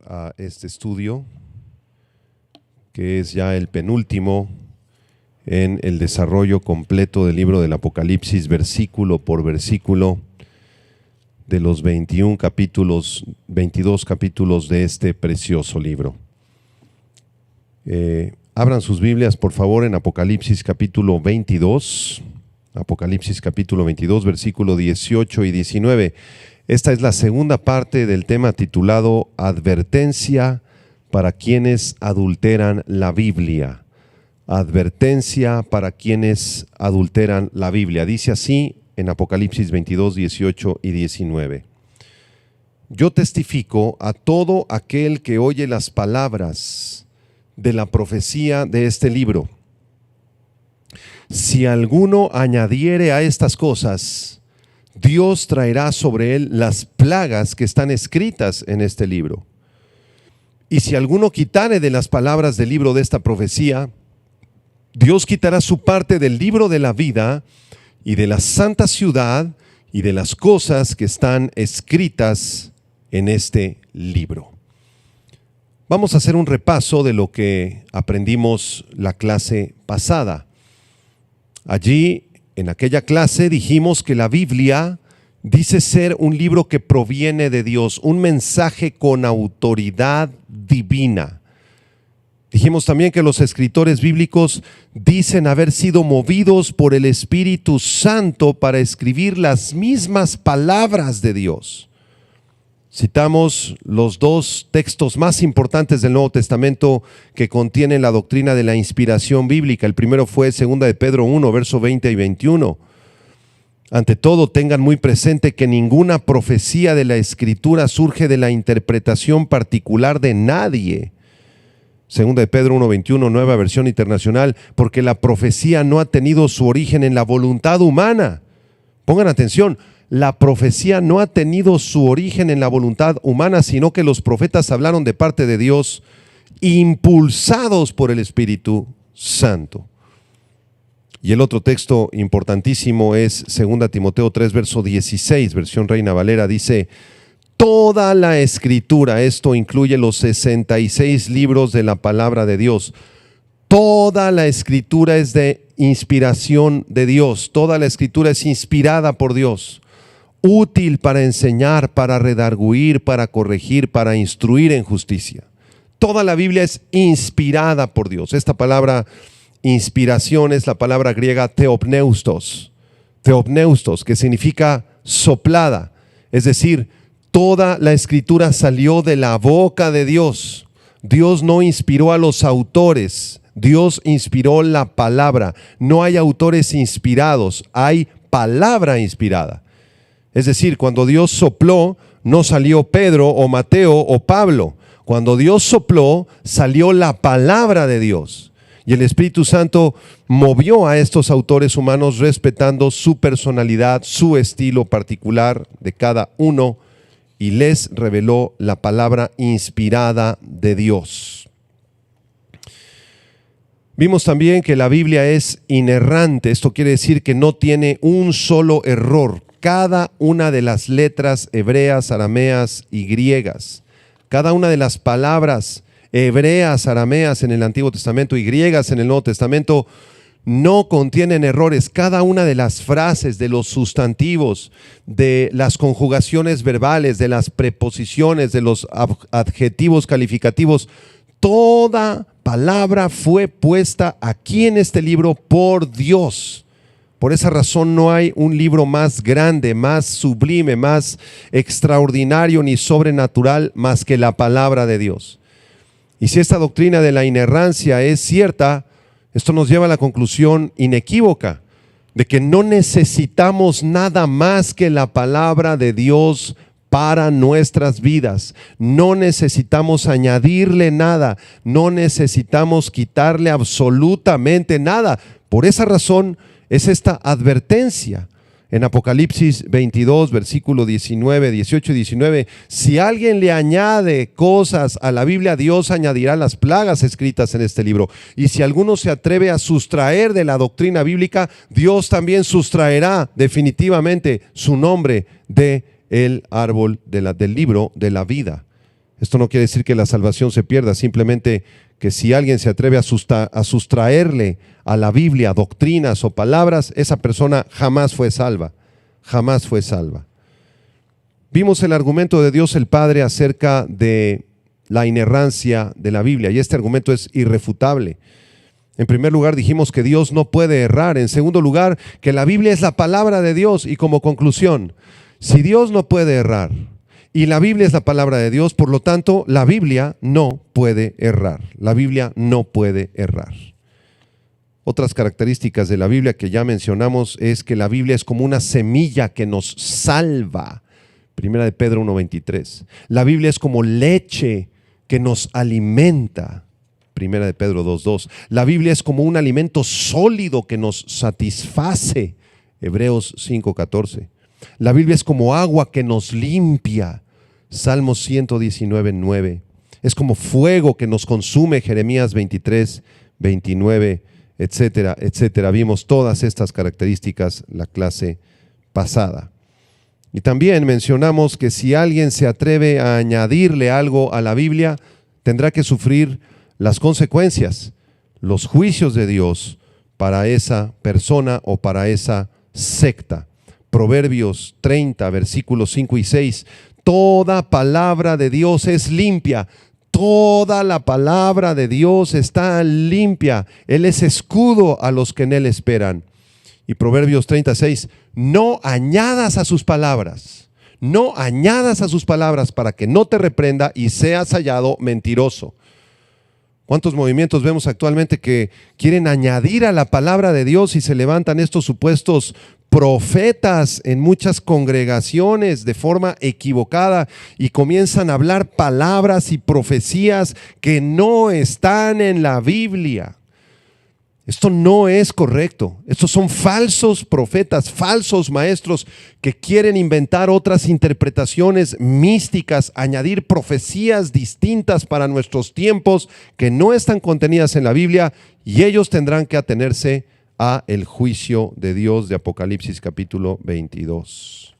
a este estudio, que es ya el penúltimo en el desarrollo completo del libro del Apocalipsis, versículo por versículo, de los 22 capítulos de este precioso libro. Abran sus Biblias, por favor, en Apocalipsis capítulo 22, versículo 18 y 19. Esta es la segunda parte del tema titulado Advertencia para quienes adulteran la Biblia. Advertencia para quienes adulteran la Biblia. Dice así en Apocalipsis 22, 18 y 19. Yo testifico a todo aquel que oye las palabras de la profecía de este libro. Si alguno añadiere a estas cosas, Dios traerá sobre él las plagas que están escritas en este libro. Y si alguno quitare de las palabras del libro de esta profecía, Dios quitará su parte del libro de la vida y de la santa ciudad y de las cosas que están escritas en este libro. Vamos a hacer un repaso de lo que aprendimos la clase pasada. Allí, en aquella clase, dijimos que la Biblia dice ser un libro que proviene de Dios, un mensaje con autoridad divina. Dijimos también que los escritores bíblicos dicen haber sido movidos por el Espíritu Santo para escribir las mismas palabras de Dios. Citamos los dos textos más importantes del Nuevo Testamento que contienen la doctrina de la inspiración bíblica. El primero fue 2 de Pedro 1, verso 20 y 21. Ante todo, tengan muy presente que ninguna profecía de la Escritura surge de la interpretación particular de nadie. 2 de Pedro 1, 21, nueva versión internacional, porque la profecía no ha tenido su origen en la voluntad humana. Pongan atención. La profecía no ha tenido su origen en la voluntad humana, sino que los profetas hablaron de parte de Dios, impulsados por el Espíritu Santo. Y el otro texto importantísimo es 2 Timoteo 3, verso 16, versión Reina Valera, dice: toda la Escritura, esto incluye los 66 libros de la palabra de Dios, toda la Escritura es de inspiración de Dios, toda la Escritura es inspirada por Dios, útil para enseñar, para redarguir, para corregir, para instruir en justicia. Toda la Biblia es inspirada por Dios. Esta palabra inspiración es la palabra griega theopneustos, que significa soplada. Es decir, toda la Escritura salió de la boca de Dios. Dios no inspiró a los autores, Dios inspiró la palabra. No hay autores inspirados, hay palabra inspirada. Es decir, cuando Dios sopló, no salió Pedro o Mateo o Pablo. Cuando Dios sopló, salió la palabra de Dios. Y el Espíritu Santo movió a estos autores humanos respetando su personalidad, su estilo particular de cada uno, y les reveló la palabra inspirada de Dios. Vimos también que la Biblia es inerrante. Esto quiere decir que no tiene un solo error. Cada una de las letras hebreas, arameas y griegas, cada una de las palabras hebreas, arameas en el Antiguo Testamento y griegas en el Nuevo Testamento no contienen errores. Cada una de las frases, de los sustantivos, de las conjugaciones verbales, de las preposiciones, de los adjetivos calificativos, toda palabra fue puesta aquí en este libro por Dios. Por esa razón no hay un libro más grande, más sublime, más extraordinario ni sobrenatural más que la palabra de Dios. Y si esta doctrina de la inerrancia es cierta, esto nos lleva a la conclusión inequívoca de que no necesitamos nada más que la palabra de Dios para nuestras vidas. No necesitamos añadirle nada, no necesitamos quitarle absolutamente nada. Por esa razón es esta advertencia en Apocalipsis 22, versículo 19, 18 y 19. Si alguien le añade cosas a la Biblia, Dios añadirá las plagas escritas en este libro. Y si alguno se atreve a sustraer de la doctrina bíblica, Dios también sustraerá definitivamente su nombre del árbol del libro de la vida. Esto no quiere decir que la salvación se pierda, simplemente que si alguien se atreve a sustraerle a la Biblia doctrinas o palabras, esa persona jamás fue salva, jamás fue salva. Vimos el argumento de Dios el Padre acerca de la inerrancia de la Biblia, y este argumento es irrefutable. En primer lugar, dijimos que Dios no puede errar. En segundo lugar, que la Biblia es la palabra de Dios. Y como conclusión, si Dios no puede errar y la Biblia es la palabra de Dios, por lo tanto, la Biblia no puede errar. La Biblia no puede errar. Otras características de la Biblia que ya mencionamos es que la Biblia es como una semilla que nos salva. Primera de Pedro 1:23. La Biblia es como leche que nos alimenta. Primera de Pedro 2:2. La Biblia es como un alimento sólido que nos satisface. Hebreos 5:14. La Biblia es como agua que nos limpia. Salmos 119:9. Es como fuego que nos consume. Jeremías 23:29, etcétera, etcétera. Vimos todas estas características la clase pasada. Y también mencionamos que si alguien se atreve a añadirle algo a la Biblia, tendrá que sufrir las consecuencias, los juicios de Dios para esa persona o para esa secta. Proverbios 30, versículos 5 y 6. Toda palabra de Dios es limpia. Toda la palabra de Dios está limpia. Él es escudo a los que en Él esperan. Y Proverbios 36. No añadas a sus palabras. No añadas a sus palabras para que no te reprenda y seas hallado mentiroso. ¿Cuántos movimientos vemos actualmente que quieren añadir a la palabra de Dios y se levantan estos supuestos profetas en muchas congregaciones de forma equivocada y comienzan a hablar palabras y profecías que no están en la Biblia? Esto no es correcto. Estos son falsos profetas, falsos maestros que quieren inventar otras interpretaciones místicas, añadir profecías distintas para nuestros tiempos que no están contenidas en la Biblia, y ellos tendrán que atenerse a el juicio de Dios de Apocalipsis capítulo 22.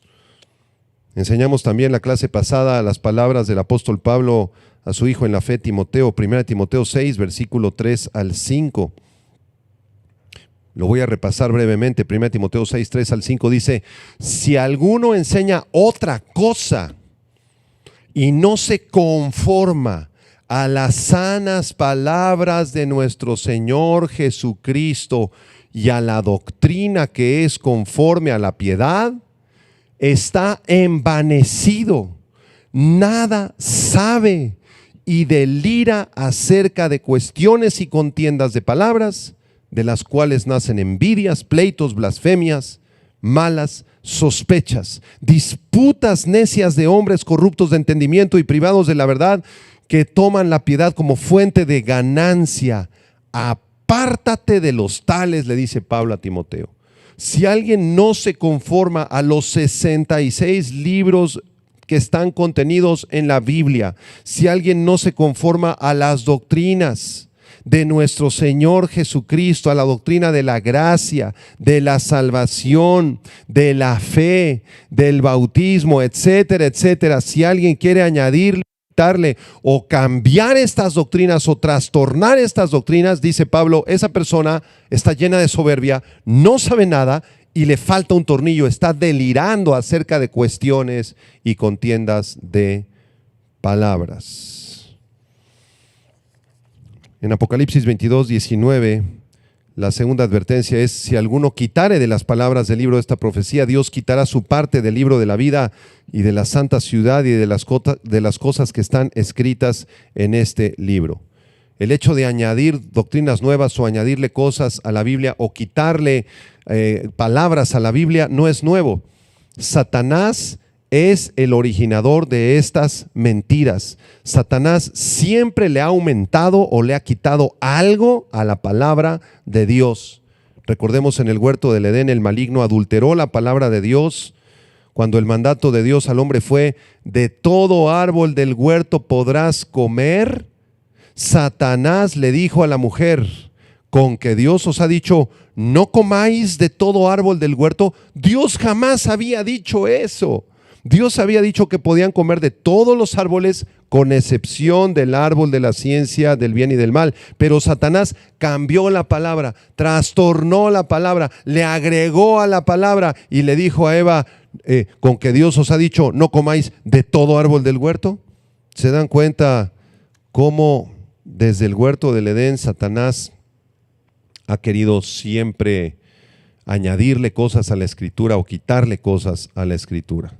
Enseñamos también la clase pasada las palabras del apóstol Pablo a su hijo en la fe Timoteo, 1 Timoteo 6, versículo 3 al 5. Lo voy a repasar brevemente. 1 Timoteo 6, 3 al 5 dice: si alguno enseña otra cosa y no se conforma a las sanas palabras de nuestro Señor Jesucristo y a la doctrina que es conforme a la piedad, está envanecido, nada sabe y delira acerca de cuestiones y contiendas de palabras, de las cuales nacen envidias, pleitos, blasfemias, malas sospechas, disputas necias de hombres corruptos de entendimiento y privados de la verdad, que toman la piedad como fuente de ganancia. Apártate de los tales, le dice Pablo a Timoteo. Si alguien no se conforma a los 66 libros que están contenidos en la Biblia, si alguien no se conforma a las doctrinas de nuestro Señor Jesucristo, a la doctrina de la gracia, de la salvación, de la fe, del bautismo, etcétera, etcétera, si alguien quiere añadirle, quitarle o cambiar estas doctrinas o trastornar estas doctrinas, dice Pablo, esa persona está llena de soberbia, no sabe nada y le falta un tornillo, está delirando acerca de cuestiones y contiendas de palabras. En Apocalipsis 22, 19, la segunda advertencia es: si alguno quitare de las palabras del libro de esta profecía, Dios quitará su parte del libro de la vida y de la santa ciudad y de las cosas que están escritas en este libro. El hecho de añadir doctrinas nuevas o añadirle cosas a la Biblia o quitarle palabras a la Biblia no es nuevo. Satanás es el originador de estas mentiras. Satanás siempre le ha aumentado o le ha quitado algo a la palabra de Dios. Recordemos, en el huerto del Edén, el maligno adulteró la palabra de Dios cuando el mandato de Dios al hombre fue: de todo árbol del huerto podrás comer. Satanás le dijo a la mujer: con que Dios os ha dicho no comáis de todo árbol del huerto. Dios jamás había dicho eso. Dios había dicho que podían comer de todos los árboles con excepción del árbol de la ciencia del bien y del mal. Pero Satanás cambió la palabra, trastornó la palabra, le agregó a la palabra y le dijo a Eva, con que Dios os ha dicho, no comáis de todo árbol del huerto. ¿Se dan cuenta cómo desde el huerto del Edén Satanás ha querido siempre añadirle cosas a la Escritura o quitarle cosas a la Escritura?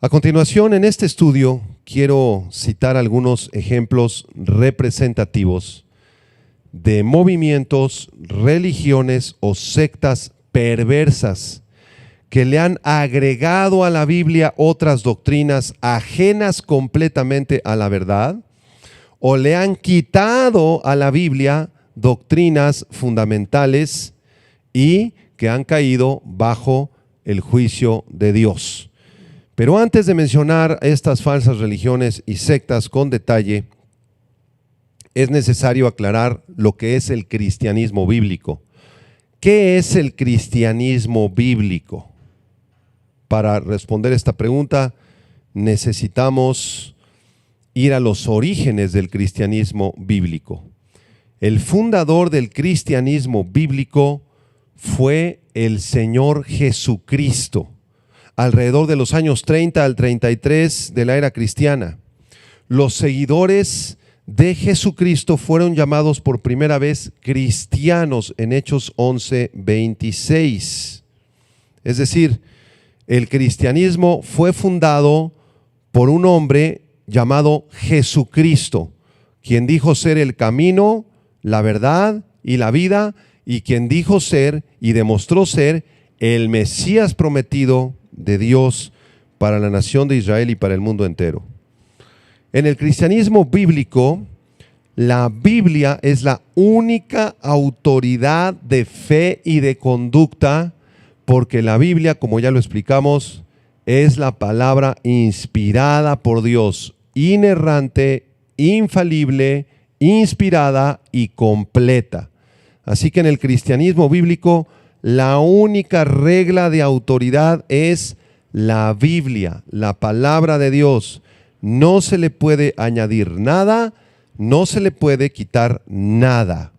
A continuación, en este estudio, quiero citar algunos ejemplos representativos de movimientos, religiones o sectas perversas que le han agregado a la Biblia otras doctrinas ajenas completamente a la verdad, o le han quitado a la Biblia doctrinas fundamentales y que han caído bajo el juicio de Dios. Pero antes de mencionar estas falsas religiones y sectas con detalle, es necesario aclarar lo que es el cristianismo bíblico. ¿Qué es el cristianismo bíblico? Para responder esta pregunta, necesitamos ir a los orígenes del cristianismo bíblico. El fundador del cristianismo bíblico fue el Señor Jesucristo, alrededor de los años 30 al 33 de la era cristiana. Los seguidores de Jesucristo fueron llamados por primera vez cristianos en Hechos 11:26. Es decir, el cristianismo fue fundado por un hombre llamado Jesucristo, quien dijo ser el camino, la verdad y la vida, y quien dijo ser y demostró ser el Mesías prometido de Dios para la nación de Israel y para el mundo entero. En el cristianismo bíblico, la Biblia es la única autoridad de fe y de conducta, porque la Biblia, como ya lo explicamos, es la palabra inspirada por Dios, inerrante, infalible, inspirada y completa. Así que en el cristianismo bíblico, la única regla de autoridad es la Biblia, la palabra de Dios. No se le puede añadir nada, no se le puede quitar nada.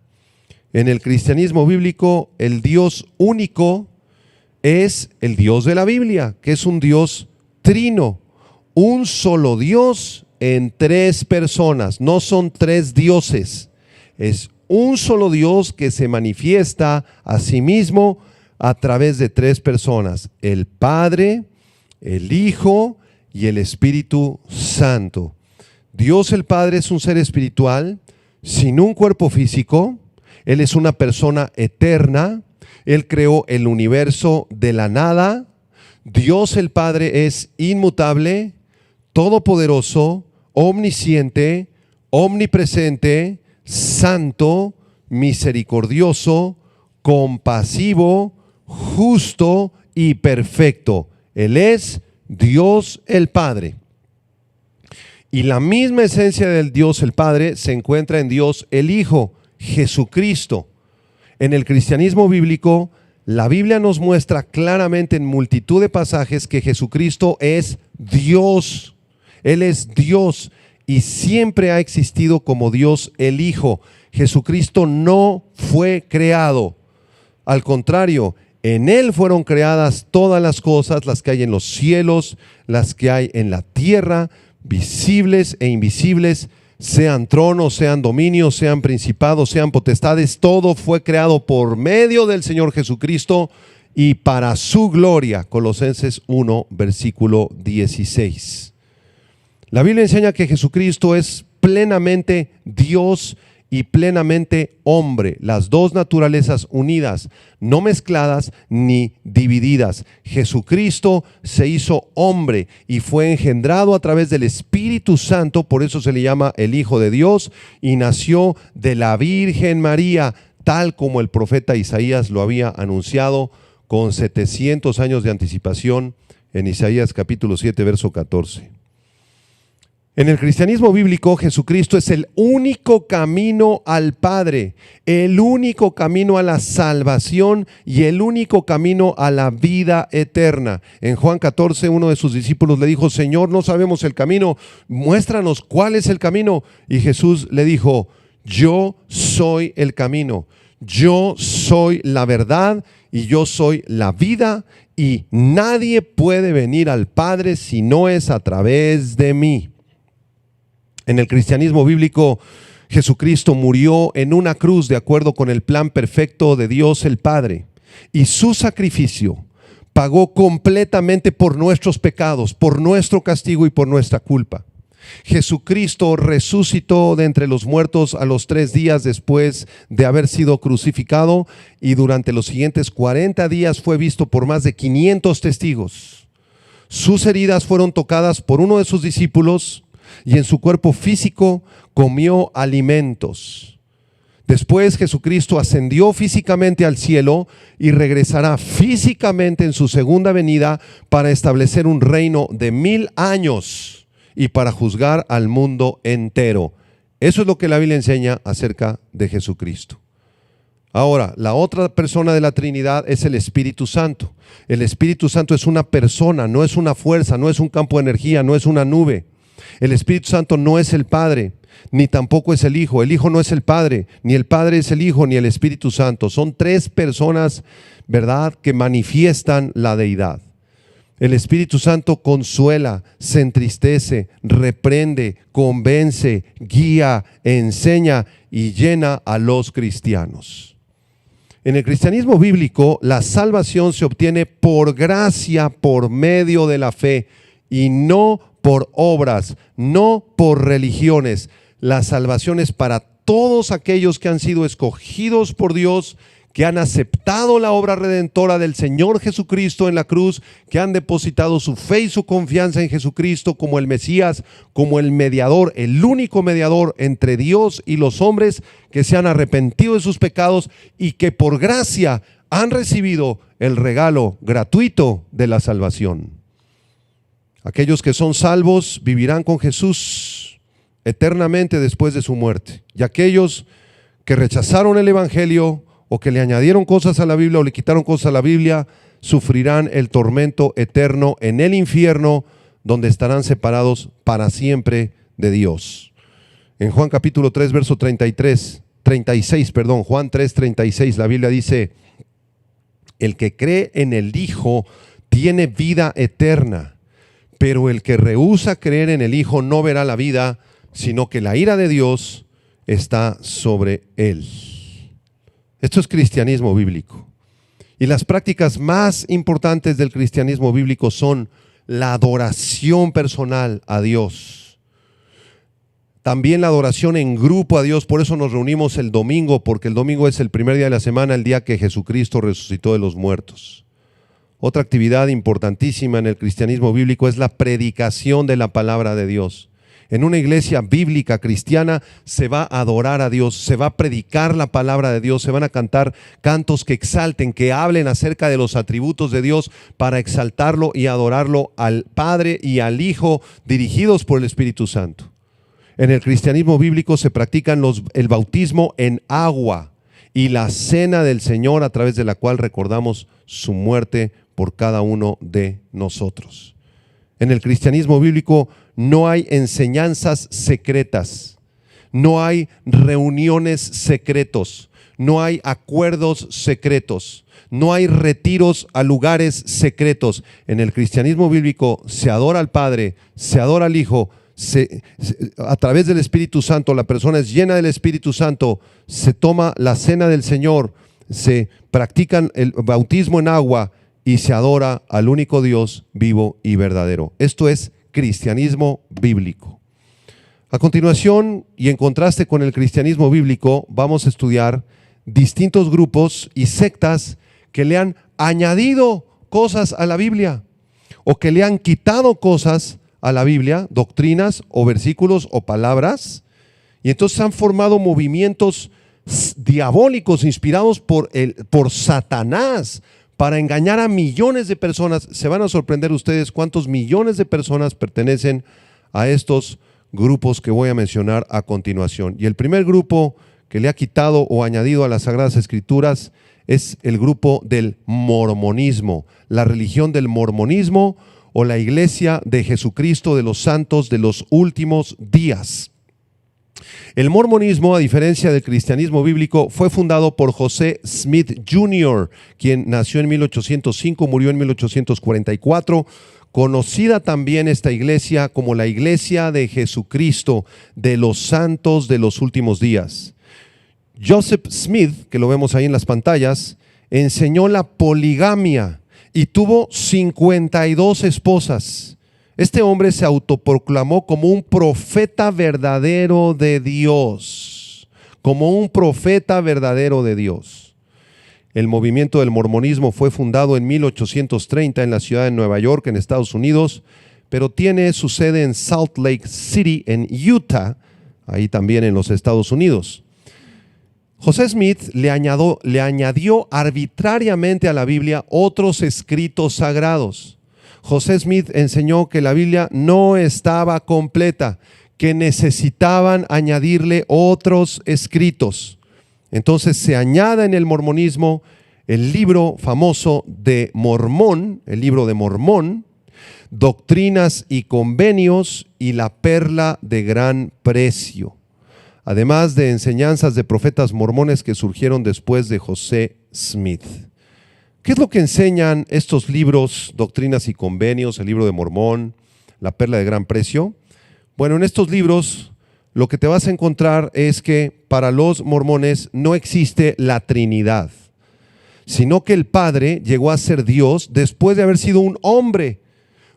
En el cristianismo bíblico, el Dios único es el Dios de la Biblia, que es un Dios trino, un solo Dios en tres personas. No son tres dioses, es un solo Dios que se manifiesta a sí mismo a través de tres personas: el Padre, el Hijo y el Espíritu Santo. Dios el Padre es un ser espiritual sin un cuerpo físico. Él es una persona eterna. Él creó el universo de la nada. Dios el Padre es inmutable, todopoderoso, omnisciente, omnipresente, santo, misericordioso, compasivo, justo y perfecto. Él es Dios el Padre. Y la misma esencia del Dios el Padre se encuentra en Dios el Hijo, Jesucristo. En el cristianismo bíblico, la Biblia nos muestra claramente en multitud de pasajes que Jesucristo es Dios. Él es Dios y siempre ha existido como Dios el Hijo. Jesucristo no fue creado. Al contrario, en Él fueron creadas todas las cosas, las que hay en los cielos, las que hay en la tierra, visibles e invisibles, sean tronos, sean dominios, sean principados, sean potestades. Todo fue creado por medio del Señor Jesucristo y para su gloria. Colosenses 1, versículo 16. La Biblia enseña que Jesucristo es plenamente Dios y plenamente hombre, las dos naturalezas unidas, no mezcladas ni divididas. Jesucristo se hizo hombre y fue engendrado a través del Espíritu Santo, por eso se le llama el Hijo de Dios, y nació de la Virgen María, tal como el profeta Isaías lo había anunciado con 700 años de anticipación en Isaías capítulo 7, verso 14. En el cristianismo bíblico, Jesucristo es el único camino al Padre, el único camino a la salvación y el único camino a la vida eterna. En Juan 14, uno de sus discípulos le dijo: Señor, no sabemos el camino, muéstranos cuál es el camino. Y Jesús le dijo: yo soy el camino, yo soy la verdad y yo soy la vida, y nadie puede venir al Padre si no es a través de mí. En el cristianismo bíblico, Jesucristo murió en una cruz de acuerdo con el plan perfecto de Dios el Padre, y su sacrificio pagó completamente por nuestros pecados, por nuestro castigo y por nuestra culpa. Jesucristo resucitó de entre los muertos a los 3 días después de haber sido crucificado, y durante los siguientes 40 días fue visto por más de 500 testigos. Sus heridas fueron tocadas por uno de sus discípulos, y en su cuerpo físico comió alimentos. Después Jesucristo ascendió físicamente al cielo y regresará físicamente en su segunda venida para establecer un reino de 1000 años y para juzgar al mundo entero. Eso es lo que la Biblia enseña acerca de Jesucristo. Ahora, la otra persona de la Trinidad es el Espíritu Santo. El Espíritu Santo es una persona, no es una fuerza, no es un campo de energía, no es una nube. El Espíritu Santo no es el Padre, ni tampoco es el Hijo. El Hijo no es el Padre, ni el Padre es el Hijo, ni el Espíritu Santo. Son 3 personas, ¿verdad?, que manifiestan la deidad. El Espíritu Santo consuela, se entristece, reprende, convence, guía, enseña y llena a los cristianos. En el cristianismo bíblico, la salvación se obtiene por gracia, por medio de la fe, y no por obras, no por religiones. La salvación es para todos aquellos que han sido escogidos por Dios, que han aceptado la obra redentora del Señor Jesucristo en la cruz, que han depositado su fe y su confianza en Jesucristo como el Mesías, como el mediador, el único mediador entre Dios y los hombres, que se han arrepentido de sus pecados y que por gracia han recibido el regalo gratuito de la salvación. Aquellos que son salvos vivirán con Jesús eternamente después de su muerte. Y aquellos que rechazaron el Evangelio, o que le añadieron cosas a la Biblia o le quitaron cosas a la Biblia, sufrirán el tormento eterno en el infierno, donde estarán separados para siempre de Dios. En Juan capítulo 3, verso 36, Juan 3, 36, la Biblia dice: el que cree en el Hijo tiene vida eterna, pero el que rehúsa creer en el Hijo no verá la vida, sino que la ira de Dios está sobre él. Esto es cristianismo bíblico. Y las prácticas más importantes del cristianismo bíblico son la adoración personal a Dios. También la adoración en grupo a Dios. Por eso nos reunimos el domingo, porque el domingo es el primer día de la semana, el día que Jesucristo resucitó de los muertos. Otra actividad importantísima en el cristianismo bíblico es la predicación de la palabra de Dios. En una iglesia bíblica cristiana se va a adorar a Dios, se va a predicar la palabra de Dios, se van a cantar cantos que exalten, que hablen acerca de los atributos de Dios para exaltarlo y adorarlo al Padre y al Hijo, dirigidos por el Espíritu Santo. En el cristianismo bíblico se practican el bautismo en agua y la cena del Señor, a través de la cual recordamos su muerte por cada uno de nosotros. En el cristianismo bíblico no hay enseñanzas secretas, no hay reuniones secretos, no hay acuerdos secretos, no hay retiros a lugares secretos. En el cristianismo bíblico se adora al Padre, se adora al Hijo, a través del Espíritu Santo, la persona es llena del Espíritu Santo, se toma la cena del Señor, se practican el bautismo en agua y se adora al único Dios vivo y verdadero. Esto es cristianismo bíblico. A continuación, y en contraste con el cristianismo bíblico, vamos a estudiar distintos grupos y sectas que le han añadido cosas a la Biblia o que le han quitado cosas a la Biblia, doctrinas o versículos o palabras, y entonces han formado movimientos diabólicos inspirados por Satanás para engañar a millones de personas. Se van a sorprender ustedes cuántos millones de personas pertenecen a estos grupos que voy a mencionar a continuación. Y el primer grupo que le ha quitado o añadido a las Sagradas Escrituras es el grupo del mormonismo, la religión del mormonismo o la Iglesia de Jesucristo de los Santos de los Últimos Días. El mormonismo, a diferencia del cristianismo bíblico, fue fundado por José Smith Jr., quien nació en 1805, murió en 1844, conocida también esta iglesia como la Iglesia de Jesucristo de los Santos de los Últimos Días. Joseph Smith, que lo vemos ahí en las pantallas, enseñó la poligamia y tuvo 52 esposas. Este hombre se autoproclamó como un profeta verdadero de Dios, como un profeta verdadero de Dios. El movimiento del mormonismo fue fundado en 1830 en la ciudad de Nueva York, en Estados Unidos, pero tiene su sede en Salt Lake City, en Utah, ahí también en los Estados Unidos. José Smith le añadió arbitrariamente a la Biblia otros escritos sagrados. José Smith enseñó que la Biblia no estaba completa, que necesitaban añadirle otros escritos. Entonces se añade en el mormonismo el libro famoso de Mormón, el libro de Mormón, Doctrinas y Convenios y la Perla de Gran Precio, además de enseñanzas de profetas mormones que surgieron después de José Smith. ¿Qué es lo que enseñan estos libros, Doctrinas y Convenios, el libro de Mormón, la Perla de Gran Precio? Bueno, en estos libros lo que te vas a encontrar es que para los mormones no existe la Trinidad, sino que el Padre llegó a ser Dios después de haber sido un hombre.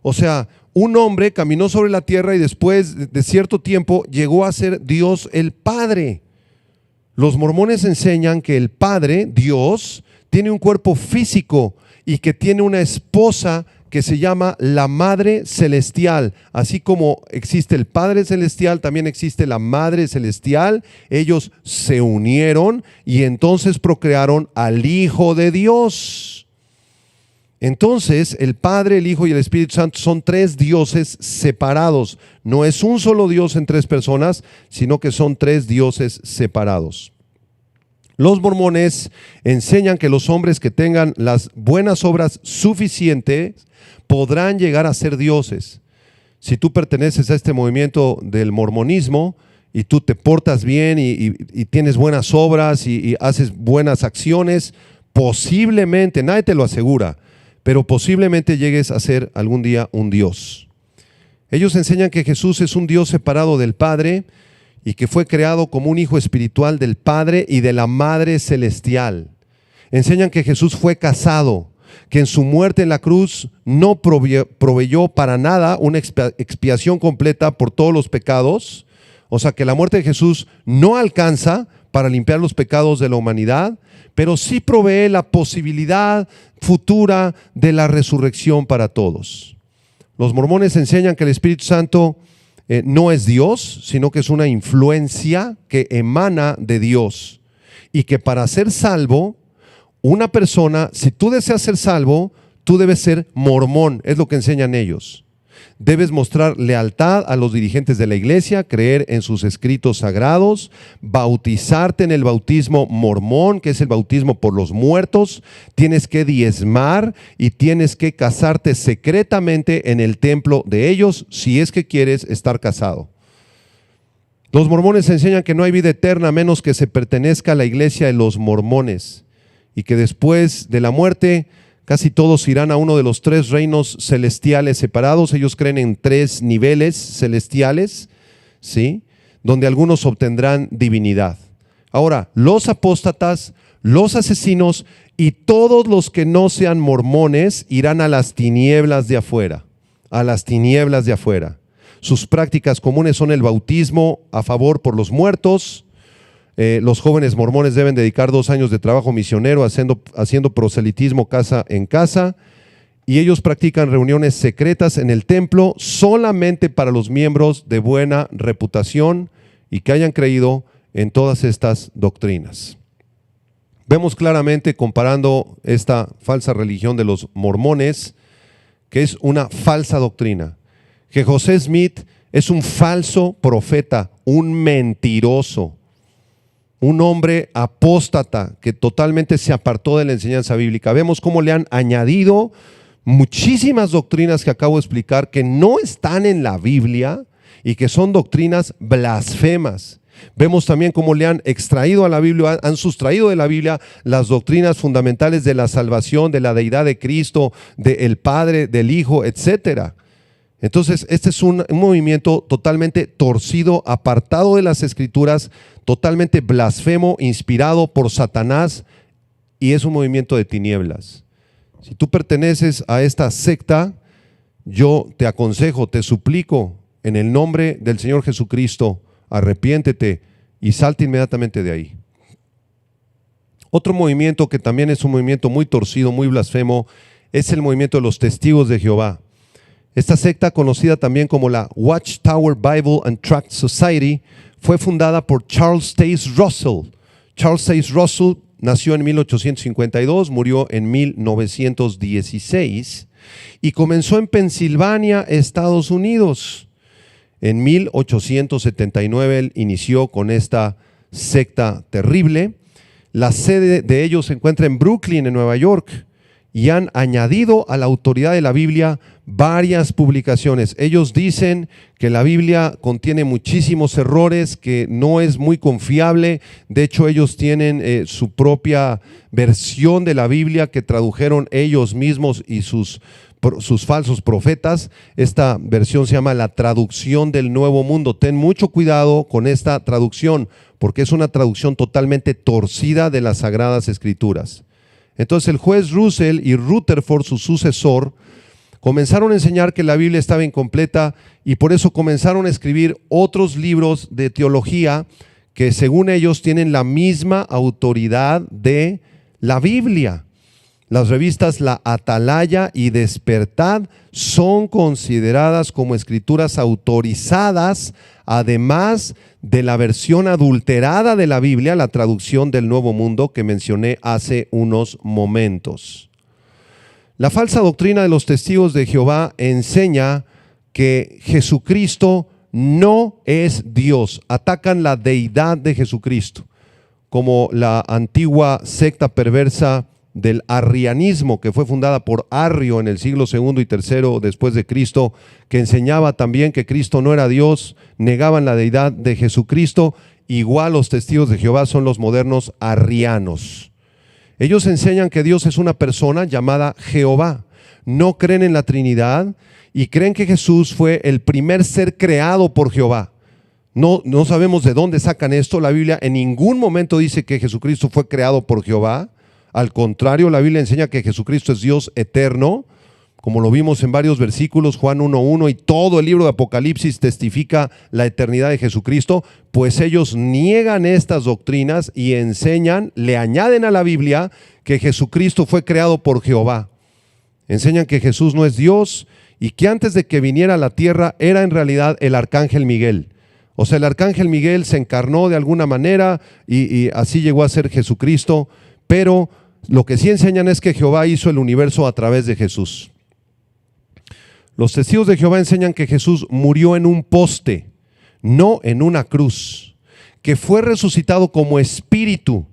O sea, un hombre caminó sobre la tierra y después de cierto tiempo llegó a ser Dios el Padre. Los mormones enseñan que el Padre, Dios, tiene un cuerpo físico y que tiene una esposa que se llama la Madre Celestial. Así como existe el Padre Celestial, también existe la Madre Celestial. Ellos se unieron y entonces procrearon al Hijo de Dios. Entonces el Padre, el Hijo y el Espíritu Santo son tres dioses separados. No es un solo Dios en tres personas, sino que son tres dioses separados. Los mormones enseñan que los hombres que tengan las buenas obras suficientes podrán llegar a ser dioses. Si tú perteneces a este movimiento del mormonismo y tú te portas bien y tienes buenas obras y haces buenas acciones, posiblemente, nadie te lo asegura, pero posiblemente llegues a ser algún día un dios. Ellos enseñan que Jesús es un Dios separado del Padre y que fue creado como un hijo espiritual del Padre y de la Madre Celestial. Enseñan que Jesús fue casado, que en su muerte en la cruz no proveyó para nada una expiación completa por todos los pecados. O sea, que la muerte de Jesús no alcanza para limpiar los pecados de la humanidad, pero sí provee la posibilidad futura de la resurrección para todos. Los mormones enseñan que el Espíritu Santo no es Dios, sino que es una influencia que emana de Dios, y que para ser salvo, una persona, si tú deseas ser salvo, tú debes ser mormón, es lo que enseñan ellos. Debes mostrar lealtad a los dirigentes de la iglesia, creer en sus escritos sagrados, bautizarte en el bautismo mormón, que es el bautismo por los muertos, tienes que diezmar y tienes que casarte secretamente en el templo de ellos si es que quieres estar casado. Los mormones enseñan que no hay vida eterna a menos que se pertenezca a la iglesia de los mormones y que después de la muerte casi todos irán a uno de los tres reinos celestiales separados. Ellos creen en tres niveles celestiales, ¿sí?, donde algunos obtendrán divinidad. Ahora, los apóstatas, los asesinos y todos los que no sean mormones irán a las tinieblas de afuera, a las tinieblas de afuera. Sus prácticas comunes son el bautismo a favor por los muertos. Los jóvenes mormones deben dedicar 2 años de trabajo misionero haciendo proselitismo casa en casa, y ellos practican reuniones secretas en el templo solamente para los miembros de buena reputación y que hayan creído en todas estas doctrinas. Vemos claramente, comparando esta falsa religión de los mormones, que es una falsa doctrina, que José Smith es un falso profeta, un mentiroso, un hombre apóstata que totalmente se apartó de la enseñanza bíblica. Vemos cómo le han añadido muchísimas doctrinas que acabo de explicar que no están en la Biblia y que son doctrinas blasfemas. Vemos también cómo le han extraído a la Biblia, han sustraído de la Biblia las doctrinas fundamentales de la salvación, de la deidad de Cristo, del Padre, del Hijo, etcétera. Entonces, este es un movimiento totalmente torcido, apartado de las Escrituras, totalmente blasfemo, inspirado por Satanás, y es un movimiento de tinieblas. Si tú perteneces a esta secta, yo te aconsejo, te suplico, en el nombre del Señor Jesucristo, arrepiéntete y salte inmediatamente de ahí. Otro movimiento que también es un movimiento muy torcido, muy blasfemo, es el movimiento de los Testigos de Jehová. Esta secta, conocida también como la Watchtower Bible and Tract Society, fue fundada por Charles Taze Russell. Charles Taze Russell nació en 1852, murió en 1916 y comenzó en Pensilvania, Estados Unidos. En 1879 él inició con esta secta terrible. La sede de ellos se encuentra en Brooklyn, en Nueva York, y han añadido a la autoridad de la Biblia varias publicaciones. Ellos dicen que la Biblia contiene muchísimos errores, que no es muy confiable. De hecho, ellos tienen su propia versión de la Biblia que tradujeron ellos mismos y sus falsos profetas. Esta versión se llama la traducción del Nuevo Mundo. Ten mucho cuidado con esta traducción, porque es una traducción totalmente torcida de las Sagradas Escrituras. Entonces el juez Russell y Rutherford, su sucesor, comenzaron a enseñar que la Biblia estaba incompleta y por eso comenzaron a escribir otros libros de teología que según ellos tienen la misma autoridad de la Biblia. Las revistas La Atalaya y Despertad son consideradas como escrituras autorizadas, además de la versión adulterada de la Biblia, la traducción del Nuevo Mundo que mencioné hace unos momentos. La falsa doctrina de los Testigos de Jehová enseña que Jesucristo no es Dios. Atacan la deidad de Jesucristo, como la antigua secta perversa del arrianismo, que fue fundada por Arrio en el siglo II y III después de Cristo, que enseñaba también que Cristo no era Dios, negaban la deidad de Jesucristo. Igual los Testigos de Jehová son los modernos arrianos. Ellos enseñan que Dios es una persona llamada Jehová. No creen en la Trinidad y creen que Jesús fue el primer ser creado por Jehová. No sabemos de dónde sacan esto. La Biblia en ningún momento dice que Jesucristo fue creado por Jehová. Al contrario, la Biblia enseña que Jesucristo es Dios eterno, como lo vimos en varios versículos, Juan 1:1, y todo el libro de Apocalipsis testifica la eternidad de Jesucristo. Pues ellos niegan estas doctrinas y enseñan, le añaden a la Biblia que Jesucristo fue creado por Jehová. Enseñan que Jesús no es Dios y que antes de que viniera a la tierra era en realidad el arcángel Miguel. O sea, el arcángel Miguel se encarnó de alguna manera y así llegó a ser Jesucristo. Pero lo que sí enseñan es que Jehová hizo el universo a través de Jesús. Los Testigos de Jehová enseñan que Jesús murió en un poste, no en una cruz, que fue resucitado como espíritu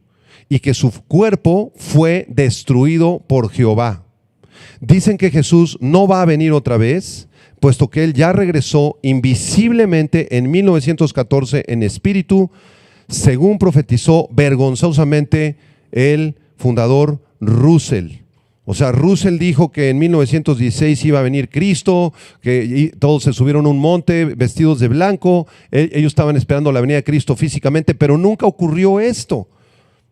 y que su cuerpo fue destruido por Jehová. Dicen que Jesús no va a venir otra vez, puesto que Él ya regresó invisiblemente en 1914 en espíritu, según profetizó vergonzosamente el fundador Russell. O sea, Russell dijo que en 1916 iba a venir Cristo, que todos se subieron a un monte vestidos de blanco. Ellos estaban esperando la venida de Cristo físicamente, pero nunca ocurrió esto.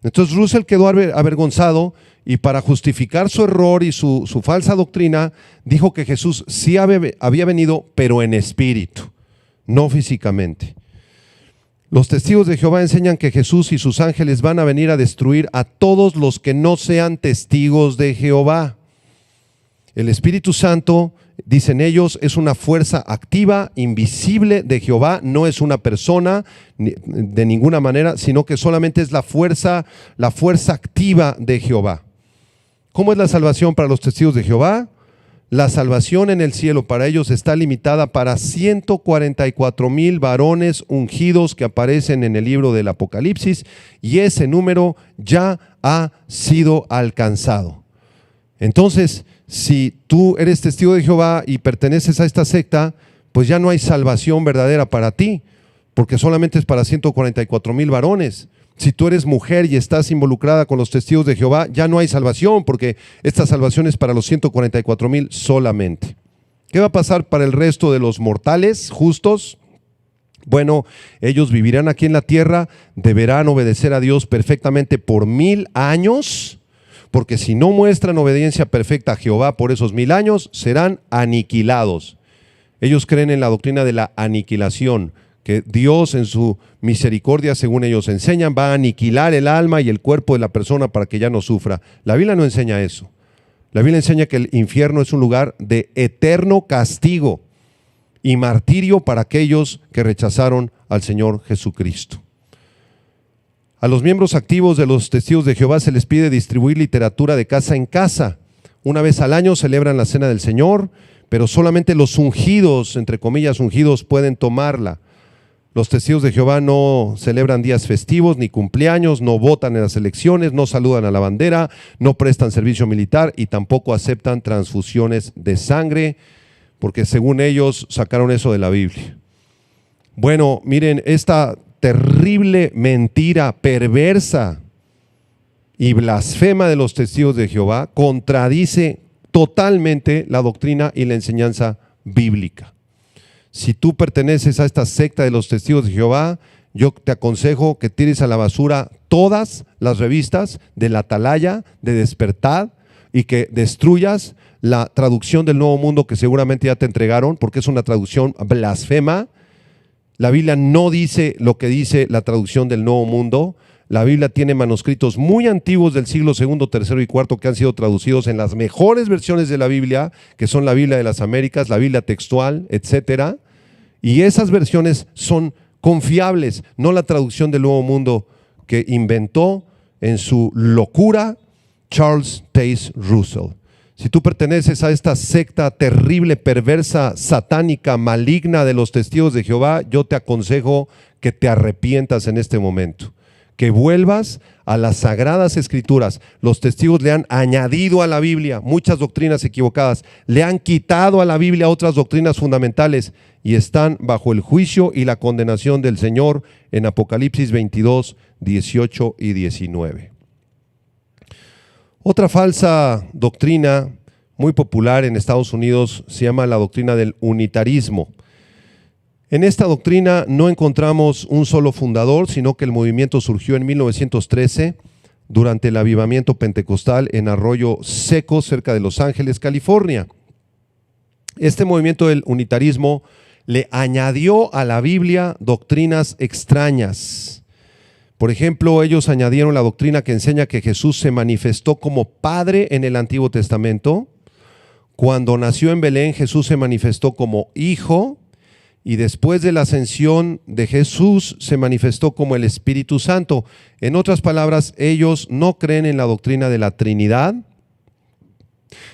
Entonces Russell quedó avergonzado y para justificar su error y su falsa doctrina, dijo que Jesús sí había venido, pero en espíritu, no físicamente. Los Testigos de Jehová enseñan que Jesús y sus ángeles van a venir a destruir a todos los que no sean testigos de Jehová. El Espíritu Santo, dicen ellos, es una fuerza activa, invisible de Jehová, no es una persona de ninguna manera, sino que solamente es la fuerza activa de Jehová. ¿Cómo es la salvación para los Testigos de Jehová? la salvación en el cielo para ellos está limitada para 144,000 varones ungidos que aparecen en el libro del Apocalipsis, y ese número ya ha sido alcanzado. Entonces, si tú eres testigo de Jehová y perteneces a esta secta, pues ya no hay salvación verdadera para ti, porque solamente es para 144,000 varones. Si tú eres mujer y estás involucrada con los testigos de Jehová, ya no hay salvación, porque esta salvación es para los 144,000 solamente. ¿Qué va a pasar para el resto de los mortales justos? Bueno, ellos vivirán aquí en la tierra, deberán obedecer a Dios perfectamente por 1000 años, porque si no muestran obediencia perfecta a Jehová por esos 1000 años, serán aniquilados. Ellos creen en la doctrina de la aniquilación, que Dios en su misericordia, según ellos enseñan, va a aniquilar el alma y el cuerpo de la persona para que ya no sufra. La Biblia no enseña eso. La Biblia enseña que el infierno es un lugar de eterno castigo y martirio para aquellos que rechazaron al Señor Jesucristo. A los miembros activos de los testigos de Jehová se les pide distribuir literatura de casa en casa. Una vez al año celebran la Cena del Señor, pero solamente los ungidos, entre comillas ungidos, pueden tomarla. Los testigos de Jehová no celebran días festivos ni cumpleaños, no votan en las elecciones, no saludan a la bandera, no prestan servicio militar y tampoco aceptan transfusiones de sangre, porque según ellos sacaron eso de la Biblia. Bueno, miren, esta terrible mentira perversa y blasfema de los testigos de Jehová contradice totalmente la doctrina y la enseñanza bíblica. Si tú perteneces a esta secta de los testigos de Jehová, yo te aconsejo que tires a la basura todas las revistas de La Atalaya, de Despertad, y que destruyas la traducción del Nuevo Mundo que seguramente ya te entregaron, porque es una traducción blasfema. La Biblia no dice lo que dice la traducción del Nuevo Mundo. La Biblia tiene manuscritos muy antiguos del siglo II, III y IV que han sido traducidos en las mejores versiones de la Biblia, que son la Biblia de las Américas, la Biblia textual, etcétera. Y esas versiones son confiables, no la traducción del Nuevo Mundo que inventó en su locura Charles Taze Russell. Si tú perteneces a esta secta terrible, perversa, satánica, maligna de los testigos de Jehová, yo te aconsejo que te arrepientas en este momento, que vuelvas a las sagradas escrituras. Los testigos le han añadido a la Biblia muchas doctrinas equivocadas, le han quitado a la Biblia otras doctrinas fundamentales y están bajo el juicio y la condenación del Señor en Apocalipsis 22, 18 y 19. Otra falsa doctrina muy popular en Estados Unidos se llama la doctrina del unitarismo. En esta doctrina no encontramos un solo fundador, sino que el movimiento surgió en 1913 durante el avivamiento pentecostal en Arroyo Seco, cerca de Los Ángeles, California. Este movimiento del unitarismo le añadió a la Biblia doctrinas extrañas. Por ejemplo, ellos añadieron la doctrina que enseña que Jesús se manifestó como Padre en el Antiguo Testamento. Cuando nació en Belén, Jesús se manifestó como Hijo, y después de la ascensión de Jesús se manifestó como el Espíritu Santo. En otras palabras, ellos no creen en la doctrina de la Trinidad,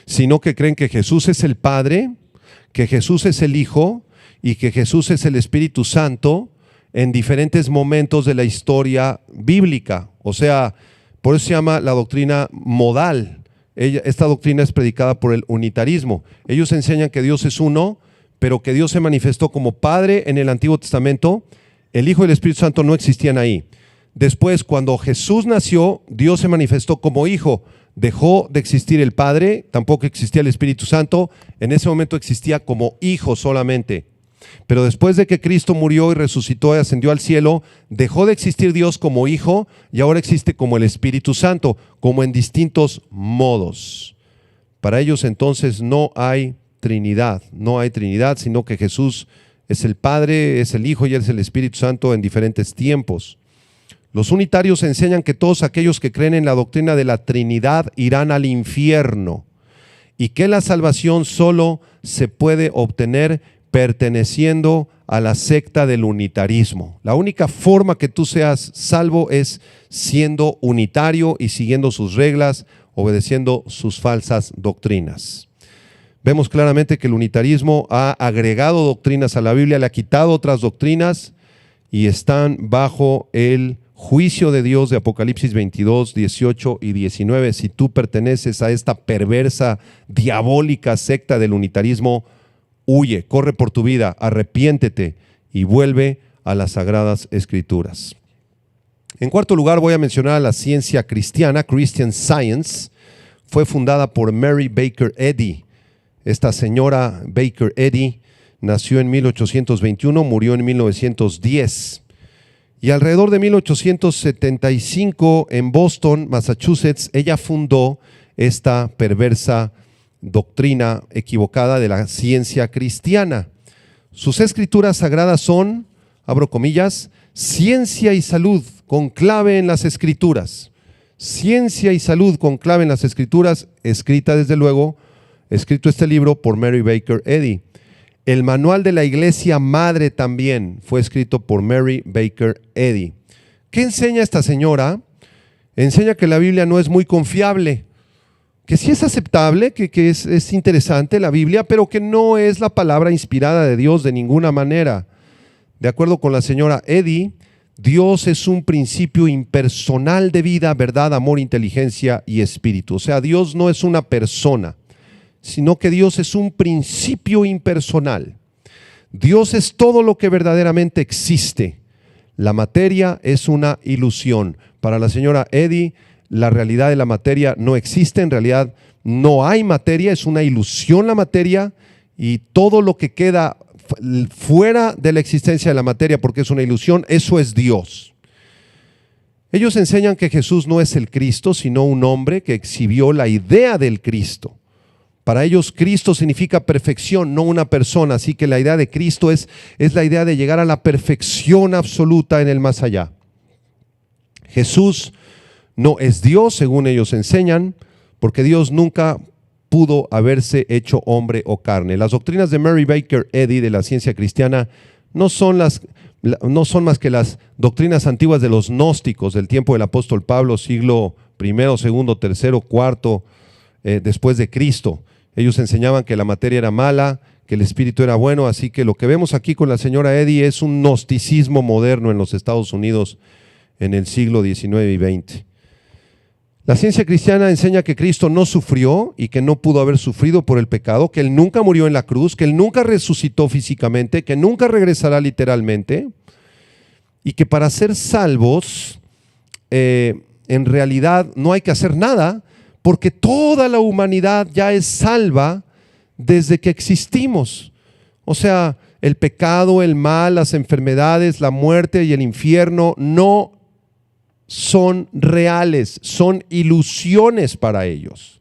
sino que creen que Jesús es el Padre, que Jesús es el Hijo y que Jesús es el Espíritu Santo en diferentes momentos de la historia bíblica. O sea, por eso se llama la doctrina modal. Esta doctrina es predicada por el unitarismo. Ellos enseñan que Dios es uno, pero que Dios se manifestó como Padre en el Antiguo Testamento. El Hijo y el Espíritu Santo no existían ahí. Después, cuando Jesús nació, Dios se manifestó como Hijo. Dejó de existir el Padre, tampoco existía el Espíritu Santo. En ese momento existía como Hijo solamente. Pero después de que Cristo murió y resucitó y ascendió al cielo, dejó de existir Dios como Hijo y ahora existe como el Espíritu Santo, como en distintos modos. Para ellos entonces no hay Trinidad, sino que Jesús es el Padre, es el Hijo y es el Espíritu Santo en diferentes tiempos. Los unitarios enseñan que todos aquellos que creen en la doctrina de la Trinidad irán al infierno y que la salvación solo se puede obtener perteneciendo a la secta del unitarismo. La única forma que tú seas salvo es siendo unitario y siguiendo sus reglas, obedeciendo sus falsas doctrinas. Vemos claramente que el unitarismo ha agregado doctrinas a la Biblia, le ha quitado otras doctrinas y están bajo el juicio de Dios de Apocalipsis 22, 18 y 19. Si tú perteneces a esta perversa, diabólica secta del unitarismo, huye, corre por tu vida, arrepiéntete y vuelve a las Sagradas Escrituras. En cuarto lugar, voy a mencionar a la ciencia cristiana, Christian Science. Fue fundada por Mary Baker Eddy. Esta señora Baker Eddy nació en 1821, murió en 1910. Y alrededor de 1875, en Boston, Massachusetts, ella fundó esta perversa doctrina equivocada de la ciencia cristiana. Sus escrituras sagradas son, abro comillas, ciencia y salud con clave en las escrituras. Ciencia y salud con clave en las escrituras, escrita desde luego, escrito este libro por Mary Baker Eddy. El manual de la iglesia madre también fue escrito por Mary Baker Eddy. ¿Qué enseña esta señora? Enseña que la Biblia no es muy confiable, que sí es aceptable, que es interesante la Biblia, pero que no es la palabra inspirada de Dios de ninguna manera. De acuerdo con la señora Eddy, Dios es un principio impersonal de vida, verdad, amor, inteligencia y espíritu. O sea, Dios no es una persona, sino que Dios es un principio impersonal. Dios es todo lo que verdaderamente existe. La materia es una ilusión. Para la señora Eddy, la realidad de la materia no existe. En realidad no hay materia, es una ilusión la materia, y todo lo que queda fuera de la existencia de la materia, porque es una ilusión, eso es Dios. Ellos enseñan que Jesús no es el Cristo, sino un hombre que exhibió la idea del Cristo. Para ellos Cristo significa perfección, no una persona, así que la idea de Cristo es la idea de llegar a la perfección absoluta en el más allá. Jesús no es Dios, según ellos enseñan, porque Dios nunca pudo haberse hecho hombre o carne. Las doctrinas de Mary Baker Eddy de la ciencia cristiana no son más que las doctrinas antiguas de los gnósticos del tiempo del apóstol Pablo, siglo I, II, III, IV, después de Cristo. Ellos enseñaban que la materia era mala, que el espíritu era bueno, así que lo que vemos aquí con la señora Eddy es un gnosticismo moderno en los Estados Unidos en el siglo XIX y XX. La ciencia cristiana enseña que Cristo no sufrió y que no pudo haber sufrido por el pecado, que Él nunca murió en la cruz, que Él nunca resucitó físicamente, que nunca regresará literalmente, y que para ser salvos, en realidad no hay que hacer nada, porque toda la humanidad ya es salva desde que existimos. O sea, el pecado, el mal, las enfermedades, la muerte y el infierno no son reales, son ilusiones para ellos.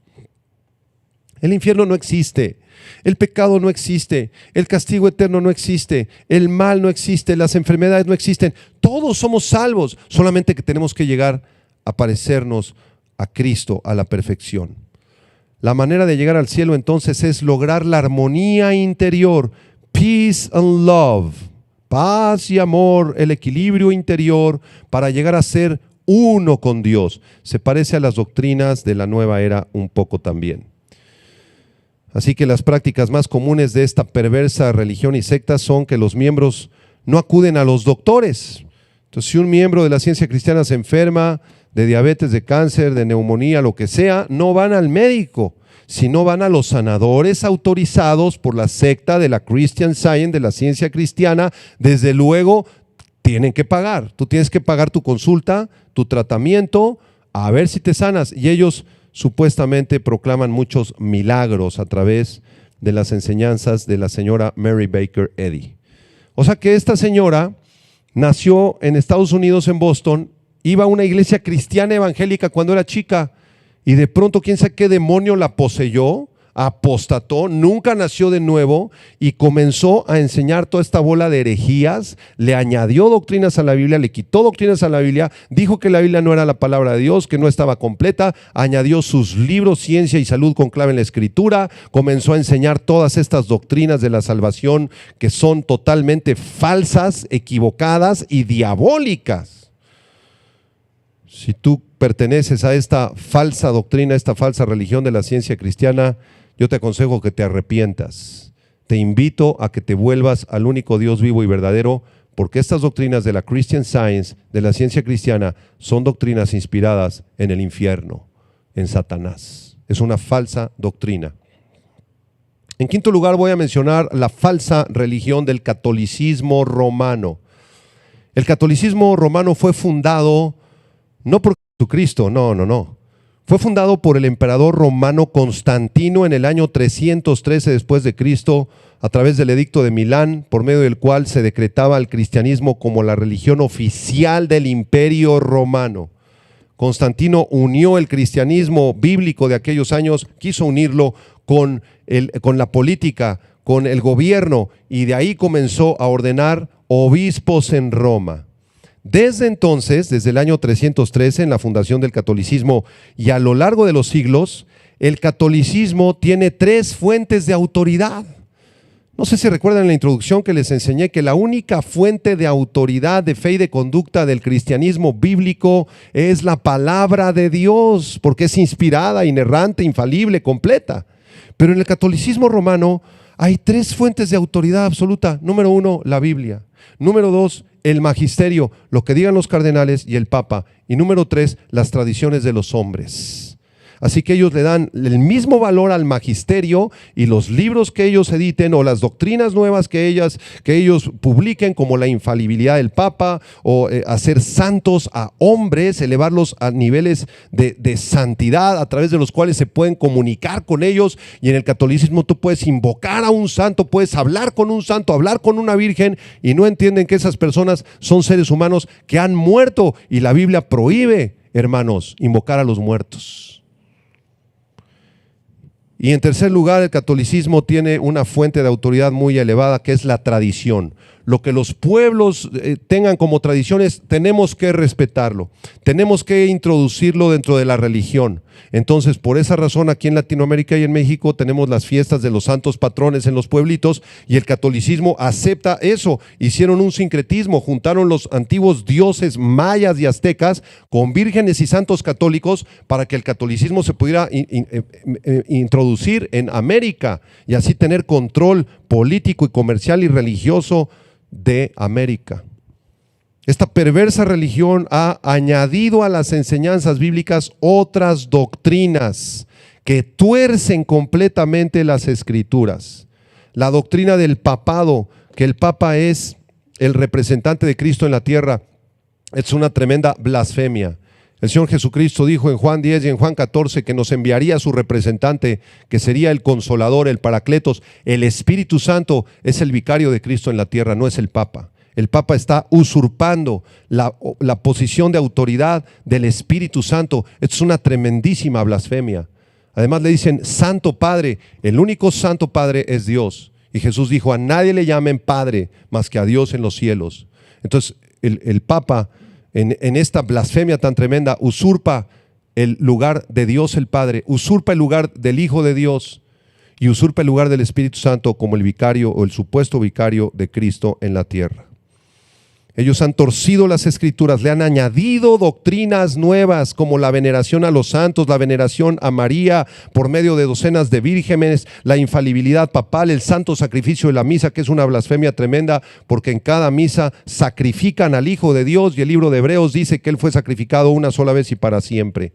El infierno no existe, el pecado no existe, el castigo eterno no existe, el mal no existe, las enfermedades no existen. Todos somos salvos, solamente que tenemos que llegar a parecernos a Cristo, a la perfección. La manera de llegar al cielo entonces es lograr la armonía interior, peace and love, paz y amor, el equilibrio interior para llegar a ser uno con Dios. Se parece a las doctrinas de la nueva era un poco también. Así que las prácticas más comunes de esta perversa religión y secta son que los miembros no acuden a los doctores. Entonces, si un miembro de la ciencia cristiana se enferma de diabetes, de cáncer, de neumonía, lo que sea, no van al médico, sino van a los sanadores autorizados por la secta de la Christian Science, de la ciencia cristiana. Desde luego tienen que pagar. Tú tienes que pagar tu consulta, tu tratamiento, a ver si te sanas. Y ellos supuestamente proclaman muchos milagros a través de las enseñanzas de la señora Mary Baker Eddy. O sea que esta señora nació en Estados Unidos, en Boston, iba a una iglesia cristiana evangélica cuando era chica y de pronto quién sabe qué demonio la poseyó, apostató, nunca nació de nuevo y comenzó a enseñar toda esta bola de herejías, le añadió doctrinas a la Biblia, le quitó doctrinas a la Biblia, dijo que la Biblia no era la palabra de Dios, que no estaba completa, añadió sus libros Ciencia y Salud con clave en la Escritura, comenzó a enseñar todas estas doctrinas de la salvación que son totalmente falsas, equivocadas y diabólicas. Si tú perteneces a esta falsa doctrina, esta falsa religión de la ciencia cristiana, yo te aconsejo que te arrepientas. Te invito a que te vuelvas al único Dios vivo y verdadero, porque estas doctrinas de la Christian Science, de la ciencia cristiana, son doctrinas inspiradas en el infierno, en Satanás. Es una falsa doctrina. En quinto lugar voy a mencionar la falsa religión del catolicismo romano. El catolicismo romano fue fundado no por Jesucristo, no. Fue fundado por el emperador romano Constantino en el año 313 después de Cristo, a través del edicto de Milán, por medio del cual se decretaba el cristianismo como la religión oficial del imperio romano. Constantino unió el cristianismo bíblico de aquellos años, quiso unirlo con la política, con el gobierno, y de ahí comenzó a ordenar obispos en Roma. Desde entonces, desde el año 313, en la fundación del catolicismo, y a lo largo de los siglos, el catolicismo tiene 3 fuentes de autoridad. No sé si recuerdan en la introducción que les enseñé que la única fuente de autoridad, de fe y de conducta del cristianismo bíblico es la palabra de Dios, porque es inspirada, inerrante, infalible, completa. Pero en el catolicismo romano hay 3 fuentes de autoridad absoluta. Número 1, la Biblia. Número 2, el magisterio, lo que digan los cardenales y el papa. Y número 3, las tradiciones de los hombres. Así que ellos le dan el mismo valor al magisterio, y los libros que ellos editen o las doctrinas nuevas que ellos publiquen, como la infalibilidad del Papa, o hacer santos a hombres, elevarlos a niveles de santidad a través de los cuales se pueden comunicar con ellos. Y en el catolicismo tú puedes invocar a un santo, puedes hablar con un santo, hablar con una virgen, y no entienden que esas personas son seres humanos que han muerto, y la Biblia prohíbe, hermanos, invocar a los muertos. Y en tercer lugar, el catolicismo tiene una fuente de autoridad muy elevada, que es la tradición. Lo que los pueblos tengan como tradiciones, tenemos que respetarlo, tenemos que introducirlo dentro de la religión. Entonces, por esa razón, aquí en Latinoamérica y en México tenemos las fiestas de los santos patrones en los pueblitos, y el catolicismo acepta eso. Hicieron un sincretismo, juntaron los antiguos dioses mayas y aztecas con vírgenes y santos católicos para que el catolicismo se pudiera introducir en América, y así tener control político y comercial y religioso de América. Esta perversa religión ha añadido a las enseñanzas bíblicas otras doctrinas que tuercen completamente las escrituras. La doctrina del papado, que el papa es el representante de Cristo en la tierra, es una tremenda blasfemia. El Señor Jesucristo dijo en Juan 10 y en Juan 14 que nos enviaría a su representante, que sería el Consolador, el Paracletos. El Espíritu Santo es el vicario de Cristo en la tierra, no es el Papa. El Papa está usurpando la posición de autoridad del Espíritu Santo. Es una tremendísima blasfemia. Además le dicen Santo Padre. El único Santo Padre es Dios. Y Jesús dijo: a nadie le llamen Padre más que a Dios en los cielos. Entonces el Papa, en esta blasfemia tan tremenda, usurpa el lugar de Dios el Padre, usurpa el lugar del Hijo de Dios y usurpa el lugar del Espíritu Santo como el vicario o el supuesto vicario de Cristo en la tierra. Ellos han torcido las escrituras, le han añadido doctrinas nuevas como la veneración a los santos, la veneración a María por medio de docenas de vírgenes, la infalibilidad papal, el santo sacrificio de la misa, que es una blasfemia tremenda, porque en cada misa sacrifican al Hijo de Dios, y el libro de Hebreos dice que Él fue sacrificado una sola vez y para siempre.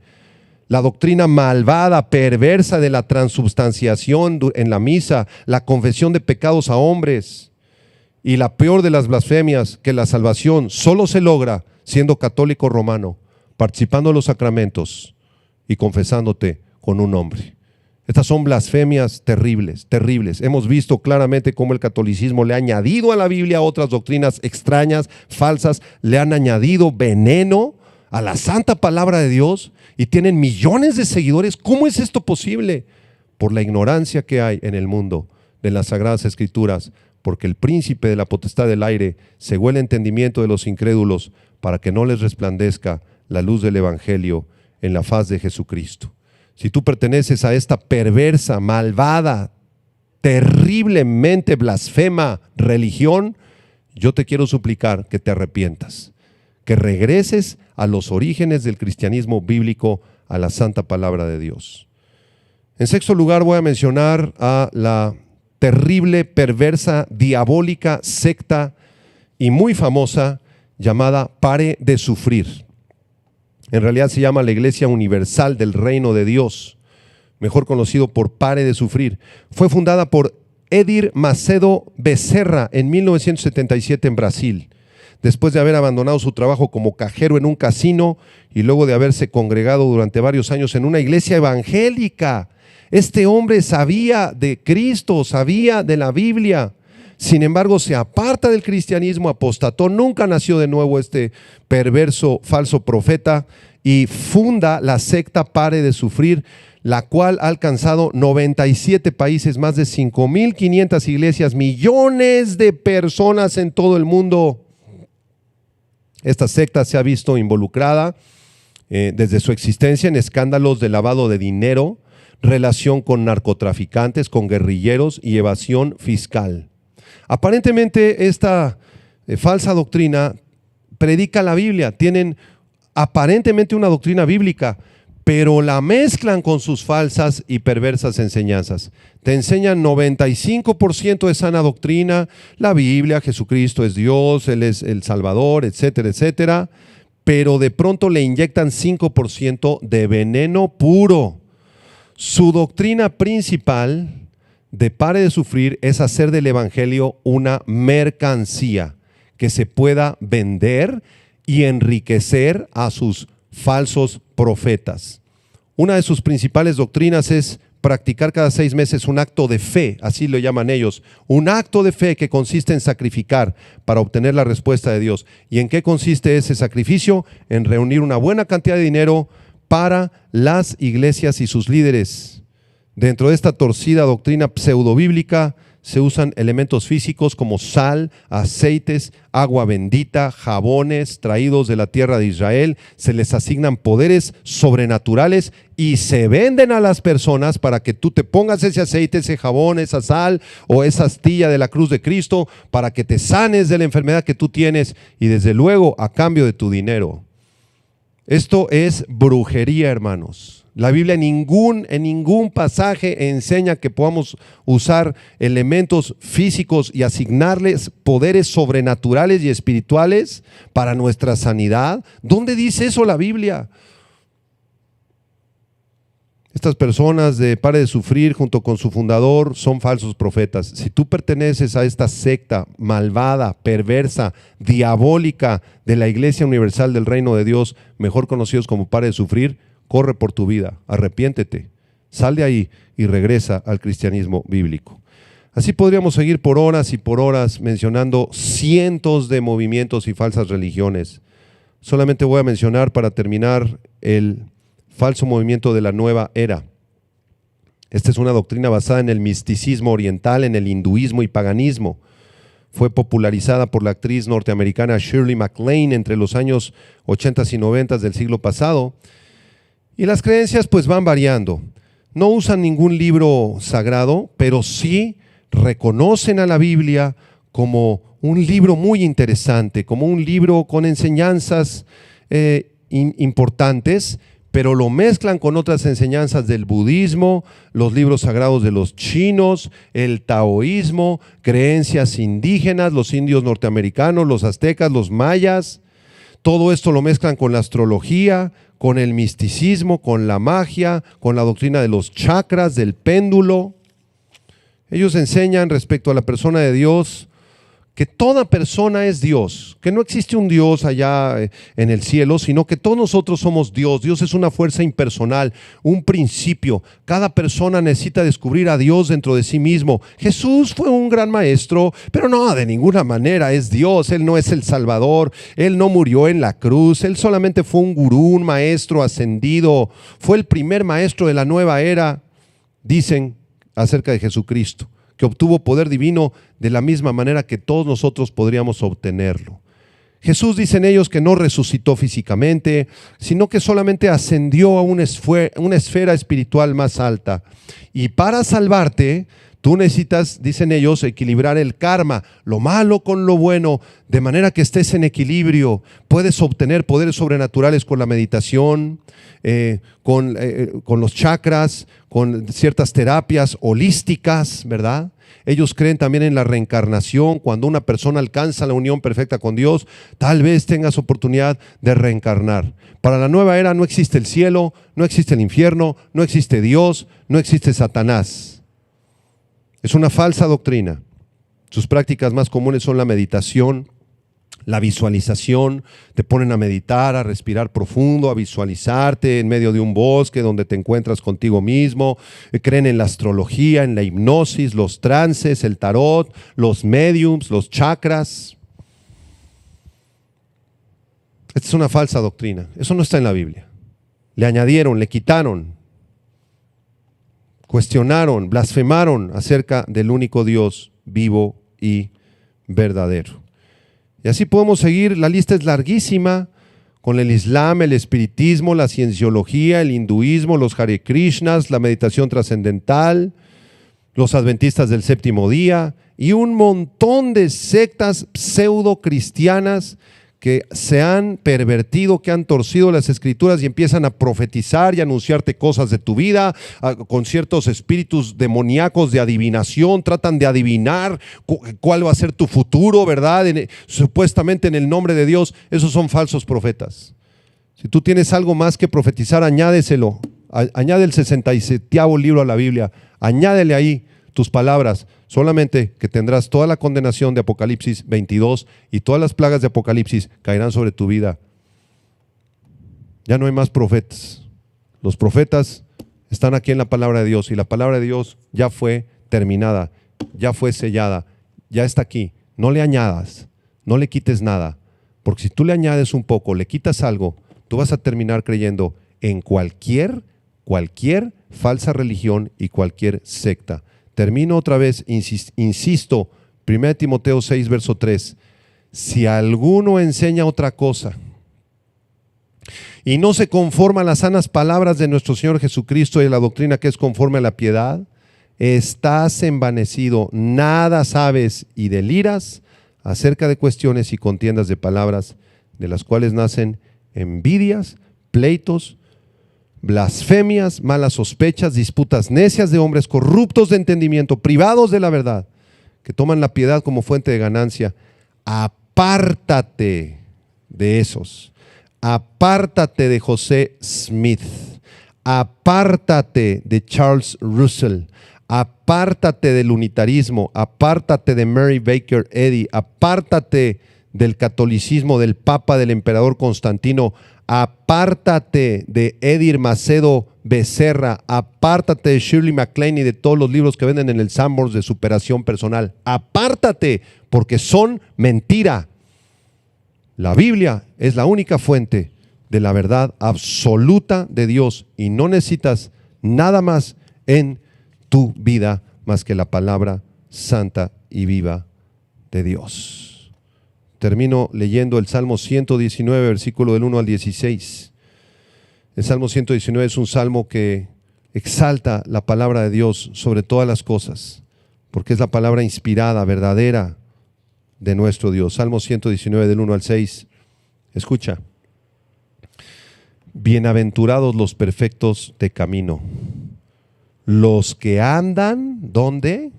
La doctrina malvada, perversa de la transubstanciación en la misa, la confesión de pecados a hombres. Y la peor de las blasfemias, que la salvación solo se logra siendo católico romano, participando en los sacramentos y confesándote con un hombre. Estas son blasfemias terribles, terribles. Hemos visto claramente cómo el catolicismo le ha añadido a la Biblia otras doctrinas extrañas, falsas, le han añadido veneno a la santa palabra de Dios, y tienen millones de seguidores. ¿Cómo es esto posible? Por la ignorancia que hay en el mundo de las Sagradas Escrituras, porque el príncipe de la potestad del aire cegó el entendimiento de los incrédulos para que no les resplandezca la luz del evangelio en la faz de Jesucristo. Si tú perteneces a esta perversa, malvada, terriblemente blasfema religión, yo te quiero suplicar que te arrepientas, que regreses a los orígenes del cristianismo bíblico, a la santa palabra de Dios. En sexto lugar voy a mencionar a la terrible, perversa, diabólica secta y muy famosa llamada Pare de Sufrir. En realidad se llama la Iglesia Universal del Reino de Dios, mejor conocido por Pare de Sufrir. Fue fundada por Edir Macedo Becerra en 1977 en Brasil, después de haber abandonado su trabajo como cajero en un casino y luego de haberse congregado durante varios años en una iglesia evangélica. Este hombre sabía de Cristo, sabía de la Biblia. Sin embargo, se aparta del cristianismo, apostató, nunca nació de nuevo este perverso falso profeta y funda la secta Pare de Sufrir, la cual ha alcanzado 97 países, más de 5.500 iglesias, millones de personas en todo el mundo. Esta secta se ha visto involucrada desde su existencia en escándalos de lavado de dinero, relación con narcotraficantes, con guerrilleros y evasión fiscal. Aparentemente esta falsa doctrina predica la Biblia, tienen aparentemente una doctrina bíblica, pero la mezclan con sus falsas y perversas enseñanzas. Te enseñan 95% de sana doctrina, la Biblia, Jesucristo es Dios, Él es el Salvador, etcétera, etcétera, pero de pronto le inyectan 5% de veneno puro. Su doctrina principal de Pare de Sufrir es hacer del evangelio una mercancía que se pueda vender y enriquecer a sus falsos profetas. Una de sus principales doctrinas es practicar cada 6 meses un acto de fe, así lo llaman ellos, un acto de fe que consiste en sacrificar para obtener la respuesta de Dios. ¿Y en qué consiste ese sacrificio? En reunir una buena cantidad de dinero para las iglesias y sus líderes. Dentro de esta torcida doctrina pseudobíblica se usan elementos físicos como sal, aceites, agua bendita, jabones traídos de la tierra de Israel, se les asignan poderes sobrenaturales y se venden a las personas para que tú te pongas ese aceite, ese jabón, esa sal o esa astilla de la cruz de Cristo para que te sanes de la enfermedad que tú tienes y desde luego a cambio de tu dinero. Esto es brujería, hermanos. La Biblia en ningún pasaje enseña que podamos usar elementos físicos y asignarles poderes sobrenaturales y espirituales para nuestra sanidad. ¿Dónde dice eso la Biblia? Estas personas de Pare de Sufrir junto con su fundador son falsos profetas. Si tú perteneces a esta secta malvada, perversa, diabólica de la Iglesia Universal del Reino de Dios, mejor conocidos como Pare de Sufrir, corre por tu vida, arrepiéntete, sal de ahí y regresa al cristianismo bíblico. Así podríamos seguir por horas y por horas mencionando cientos de movimientos y falsas religiones. Solamente voy a mencionar para terminar el falso movimiento de la nueva era. Esta es una doctrina basada en el misticismo oriental, en el hinduismo y paganismo. Fue popularizada por la actriz norteamericana Shirley MacLaine entre los años 80 y 90 del siglo pasado. Y las creencias pues van variando. No usan ningún libro sagrado, pero sí reconocen a la Biblia como un libro muy interesante, como un libro con enseñanzas importantes, pero lo mezclan con otras enseñanzas del budismo, los libros sagrados de los chinos, el taoísmo, creencias indígenas, los indios norteamericanos, los aztecas, los mayas. Todo esto lo mezclan con la astrología, con el misticismo, con la magia, con la doctrina de los chakras, del péndulo. Ellos enseñan respecto a la persona de Dios que toda persona es Dios, que no existe un Dios allá en el cielo, sino que todos nosotros somos Dios. Dios es una fuerza impersonal, un principio. Cada persona necesita descubrir a Dios dentro de sí mismo. Jesús fue un gran maestro, pero no, de ninguna manera es Dios. Él no es el Salvador, Él no murió en la cruz, Él solamente fue un gurú, un maestro ascendido. Fue el primer maestro de la nueva era, dicen acerca de Jesucristo, que obtuvo poder divino de la misma manera que todos nosotros podríamos obtenerlo. Jesús, dicen ellos, que no resucitó físicamente, sino que solamente ascendió a una esfera espiritual más alta. Y para salvarte, Tú necesitas, dicen ellos, equilibrar el karma, lo malo con lo bueno, de manera que estés en equilibrio. Puedes obtener poderes sobrenaturales con la meditación, con los chakras, con ciertas terapias holísticas, ¿verdad? Ellos creen también en la reencarnación. Cuando una persona alcanza la unión perfecta con Dios, tal vez tengas oportunidad de reencarnar. Para la nueva era no existe el cielo, no existe el infierno, no existe Dios, no existe Satanás. Es una falsa doctrina. Sus prácticas más comunes son la meditación, la visualización. Te ponen a meditar, a respirar profundo, a visualizarte en medio de un bosque donde te encuentras contigo mismo. Creen en la astrología, en la hipnosis, los trances, el tarot, los mediums, los chakras. Esta es una falsa doctrina. Eso no está en la Biblia. Le añadieron, le quitaron, cuestionaron, blasfemaron acerca del único Dios vivo y verdadero. Y así podemos seguir, la lista es larguísima, con el Islam, el espiritismo, la cienciología, el hinduismo, los Hare Krishnas, la meditación trascendental, los adventistas del séptimo día y un montón de sectas pseudo cristianas que se han pervertido, que han torcido las escrituras y empiezan a profetizar y anunciarte cosas de tu vida, con ciertos espíritus demoníacos de adivinación, tratan de adivinar cuál va a ser tu futuro, ¿verdad? Supuestamente en el nombre de Dios. Esos son falsos profetas. Si tú tienes algo más que profetizar, añádeselo. Añade el 67º libro a la Biblia, añádele ahí tus palabras. Solamente que tendrás toda la condenación de Apocalipsis 22 y todas las plagas de Apocalipsis caerán sobre tu vida. Ya no hay más profetas. Los profetas están aquí en la palabra de Dios y la palabra de Dios ya fue terminada, ya fue sellada, ya está aquí. No le añadas, no le quites nada, porque si tú le añades un poco, le quitas algo, tú vas a terminar creyendo en cualquier falsa religión y cualquier secta. Termino otra vez, insisto, 1 Timoteo 6, verso 3. Si alguno enseña otra cosa y no se conforma a las sanas palabras de nuestro Señor Jesucristo y a la doctrina que es conforme a la piedad, estás envanecido, nada sabes y deliras acerca de cuestiones y contiendas de palabras, de las cuales nacen envidias, pleitos, blasfemias, malas sospechas, disputas necias de hombres corruptos de entendimiento, privados de la verdad, que toman la piedad como fuente de ganancia. Apártate de esos. Apártate de José Smith. Apártate de Charles Russell. Apártate del unitarismo. Apártate de Mary Baker Eddy. Apártate del catolicismo, del Papa, del emperador Constantino. Apártate de Edir Macedo Becerra, apártate de Shirley MacLaine y de todos los libros que venden en el Sanborns de superación personal. Apártate, porque son mentira. La Biblia es la única fuente de la verdad absoluta de Dios y no necesitas nada más en tu vida más que la palabra santa y viva de Dios. Termino leyendo el Salmo 119, versículo del 1 al 16. El Salmo 119 es un salmo que exalta la palabra de Dios sobre todas las cosas, porque es la palabra inspirada, verdadera de nuestro Dios. Salmo 119, del 1 al 6. Escucha. Bienaventurados los perfectos de camino, los que andan, ¿dónde?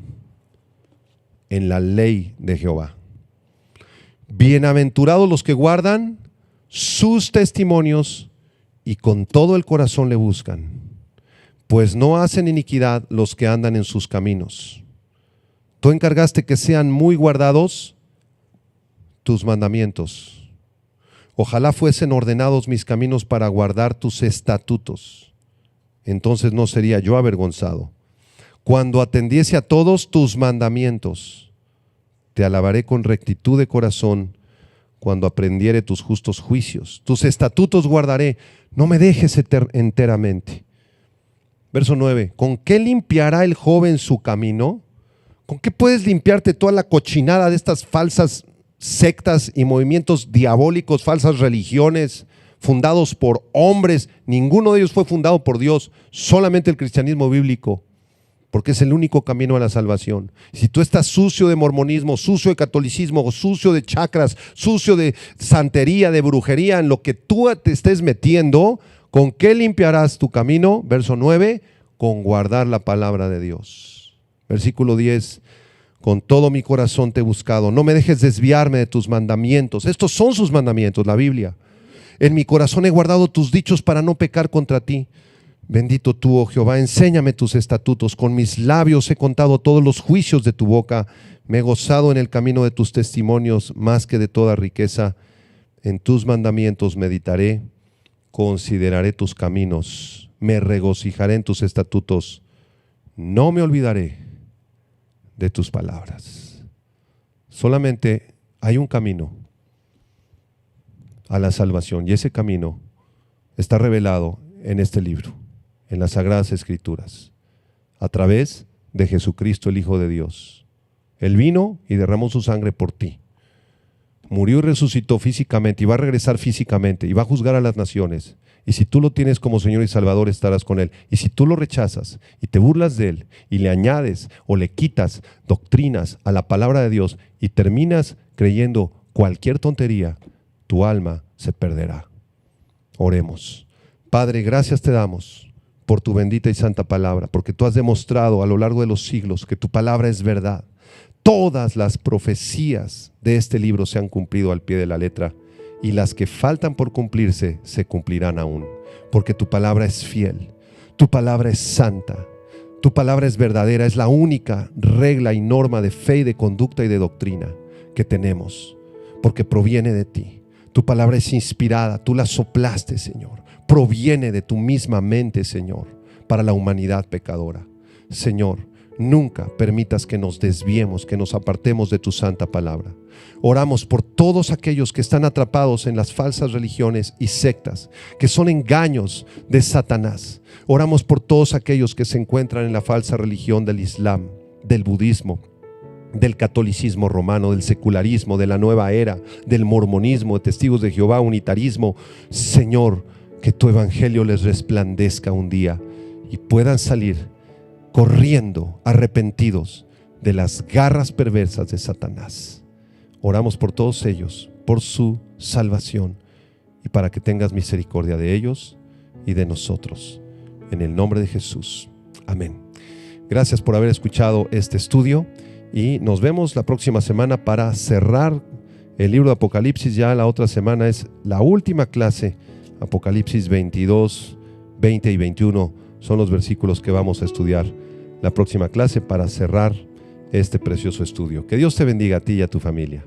En la ley de Jehová. Bienaventurados los que guardan sus testimonios y con todo el corazón le buscan, pues no hacen iniquidad los que andan en sus caminos. Tú encargaste que sean muy guardados tus mandamientos. Ojalá fuesen ordenados mis caminos para guardar tus estatutos. Entonces no sería yo avergonzado. Cuando atendiese a todos tus mandamientos, te alabaré con rectitud de corazón cuando aprendiere tus justos juicios. Tus estatutos guardaré, no me dejes enteramente. Verso 9. ¿Con qué limpiará el joven su camino? ¿Con qué puedes limpiarte toda la cochinada de estas falsas sectas y movimientos diabólicos, falsas religiones fundados por hombres? Ninguno de ellos fue fundado por Dios, solamente el cristianismo bíblico. porque es el único camino a la salvación. Si tú estás sucio de mormonismo, sucio de catolicismo, sucio de chakras, sucio de santería, de brujería, en lo que tú te estés metiendo, ¿con qué limpiarás tu camino? Verso 9, con guardar la palabra de Dios. Versículo 10, con todo mi corazón te he buscado, no me dejes desviarme de tus mandamientos. Estos son sus mandamientos, la Biblia. En mi corazón he guardado tus dichos para no pecar contra ti. Bendito tú, oh Jehová, enséñame tus estatutos. Con mis labios he contado todos los juicios de tu boca. Me he gozado en el camino de tus testimonios más que de toda riqueza. En tus mandamientos meditaré, consideraré tus caminos. Me regocijaré en tus estatutos. No me olvidaré de tus palabras. Solamente hay un camino a la salvación, y ese camino está revelado en este libro, en las Sagradas Escrituras, a través de Jesucristo, el Hijo de Dios. Él vino y derramó su sangre por ti. Murió y resucitó físicamente, y va a regresar físicamente, y va a juzgar a las naciones. Y si tú lo tienes como Señor y Salvador, estarás con Él. Y si tú lo rechazas y te burlas de Él, y le añades o le quitas doctrinas a la palabra de Dios, y terminas creyendo cualquier tontería, tu alma se perderá. Oremos. Padre, gracias te damos por tu bendita y santa palabra, porque tú has demostrado a lo largo de los siglos que tu palabra es verdad. Todas las profecías de este libro se han cumplido al pie de la letra, y las que faltan por cumplirse se cumplirán aún, porque tu palabra es fiel, tu palabra es santa, tu palabra es verdadera, es la única regla y norma de fe y de conducta y de doctrina que tenemos, porque proviene de ti. Tu palabra es inspirada, tú la soplaste, Señor. Proviene de tu misma mente, Señor, para la humanidad pecadora. Señor, nunca permitas que nos desviemos, que nos apartemos de tu santa palabra. Oramos por todos aquellos que están atrapados en las falsas religiones y sectas, que son engaños de Satanás. Oramos por todos aquellos que se encuentran en la falsa religión del Islam, del budismo, del catolicismo romano, del secularismo, de la nueva era, del mormonismo, de testigos de Jehová, unitarismo. Señor, que tu evangelio les resplandezca un día y puedan salir corriendo arrepentidos de las garras perversas de Satanás. Oramos por todos ellos, por su salvación, y para que tengas misericordia de ellos y de nosotros. En el nombre de Jesús. Amén. Gracias por haber escuchado este estudio. Y nos vemos la próxima semana para cerrar el libro de Apocalipsis. Ya la otra semana es la última clase. Apocalipsis 22, 20 y 21 son los versículos que vamos a estudiar la próxima clase para cerrar este precioso estudio. Que Dios te bendiga a ti y a tu familia.